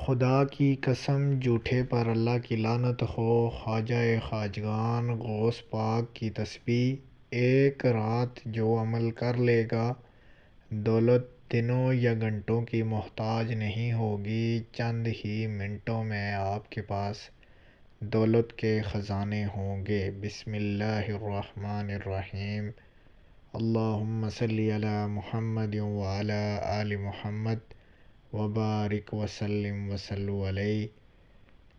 خدا کی قسم جھوٹے پر اللہ کی لعنت ہو۔ خواجہ خواجگان غوث پاک کی تسبیح: ایک رات جو عمل کر لے گا، دولت دنوں یا گھنٹوں کی محتاج نہیں ہوگی، چند ہی منٹوں میں آپ کے پاس دولت کے خزانے ہوں گے۔ بسم اللہ الرحمن الرحیم۔ اللہم صلی علی محمد وعلی آل محمد وبارک وسلم وصلو علیہ۔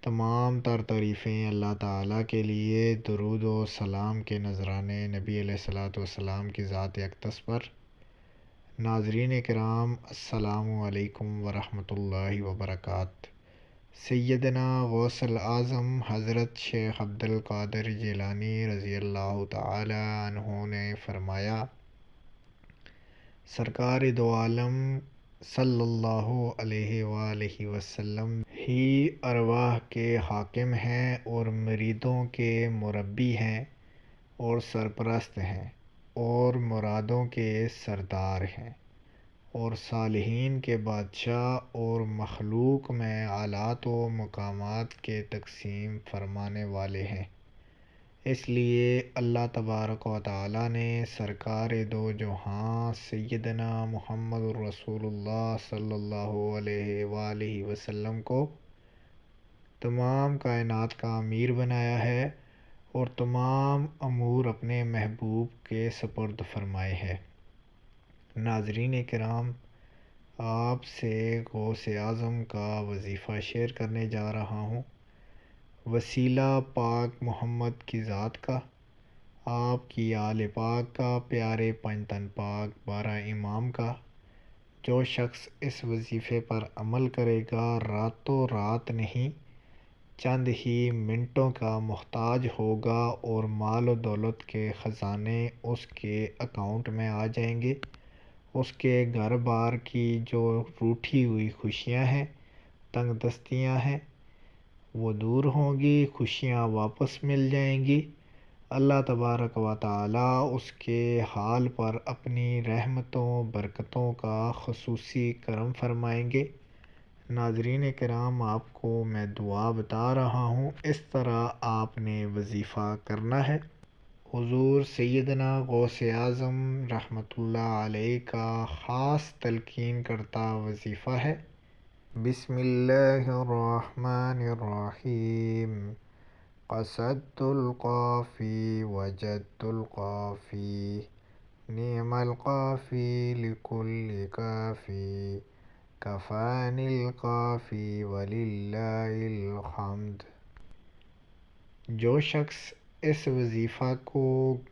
تمام تر تعریفیں اللہ تعالیٰ کے لیے، درود و سلام کے نذرانے نبی علیہ الصلوۃ والسلام کی ذات اقدس پر۔ ناظرین کرام، السلام علیکم ورحمۃ اللہ وبرکاتہ۔ سیدنا غوث الاعظم حضرت شیخ عبد القادر جیلانی رضی اللہ تعالی عنہ نے فرمایا، سرکار دو عالم صلی اللہ علیہ وآلہ وسلم ہی ارواح کے حاکم ہیں اور مریدوں کے مربی ہیں اور سرپرست ہیں اور مرادوں کے سردار ہیں اور صالحین کے بادشاہ اور مخلوق میں آلات و مقامات کے تقسیم فرمانے والے ہیں۔ اس لیے اللہ تبارک و تعالیٰ نے سرکار دو جہاں سیدنا محمد الرسول اللہ صلی اللہ علیہ وآلہ وسلم کو تمام کائنات کا امیر بنایا ہے اور تمام امور اپنے محبوب کے سپرد فرمائے ہیں۔ ناظرین کرام، آپ سے غوث اعظم کا وظیفہ شیئر کرنے جا رہا ہوں۔ وسیلہ پاک محمد کی ذات کا، آپ کی آل پاک کا، پیارے پنجتن پاک 12 امام کا۔ جو شخص اس وظیفے پر عمل کرے گا، راتوں رات نہیں، چند ہی منٹوں کا محتاج ہوگا اور مال و دولت کے خزانے اس کے اکاؤنٹ میں آ جائیں گے۔ اس کے گھر بار کی جو روٹھی ہوئی خوشیاں ہیں، تنگ دستیاں ہیں، وہ دور ہوں گی، خوشیاں واپس مل جائیں گی۔ اللہ تبارک و تعالیٰ اس کے حال پر اپنی رحمتوں برکتوں کا خصوصی کرم فرمائیں گے۔ ناظرین کرام، آپ کو میں دعا بتا رہا ہوں، اس طرح آپ نے وظیفہ کرنا ہے۔ حضور سیدنا غوث اعظم رحمۃ اللہ علیہ کا خاص تلقین کردہ وظیفہ ہے۔ بسم اللہ الرحمن الرحیم۔ قصدت القافی وجدت القافی، نعم القافی لکل کافی، کفانی القافی وللہ الحمد۔ جو شخص اس وظیفہ کو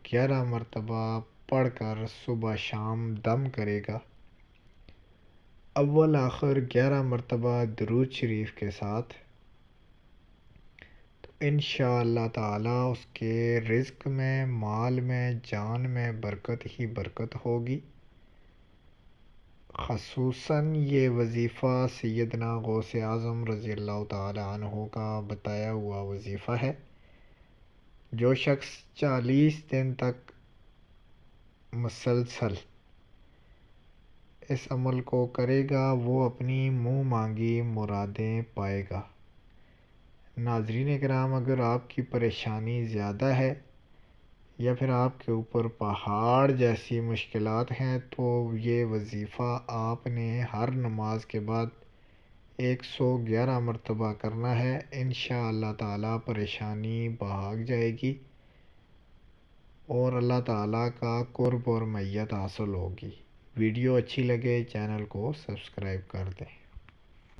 11 مرتبہ پڑھ کر صبح شام دم کرے گا، اول آخر 11 مرتبہ درود شریف کے ساتھ، تو انشاءاللہ تعالیٰ اس کے رزق میں، مال میں، جان میں برکت ہی برکت ہوگی۔ خصوصاً یہ وظیفہ سیدنا غوث اعظم رضی اللہ تعالی عنہ کا بتایا ہوا وظیفہ ہے۔ جو شخص 40 دن تک مسلسل اس عمل کو کرے گا، وہ اپنی منہ مانگی مرادیں پائے گا۔ ناظرین کرام، اگر آپ کی پریشانی زیادہ ہے یا پھر آپ کے اوپر پہاڑ جیسی مشکلات ہیں، تو یہ وظیفہ آپ نے ہر نماز کے بعد 111 مرتبہ کرنا ہے۔ انشاءاللہ تعالیٰ پریشانی بھاگ جائے گی اور اللہ تعالیٰ کا قرب اور معیت حاصل ہوگی۔ ویڈیو اچھی لگے چینل کو سبسکرائب کر دیں۔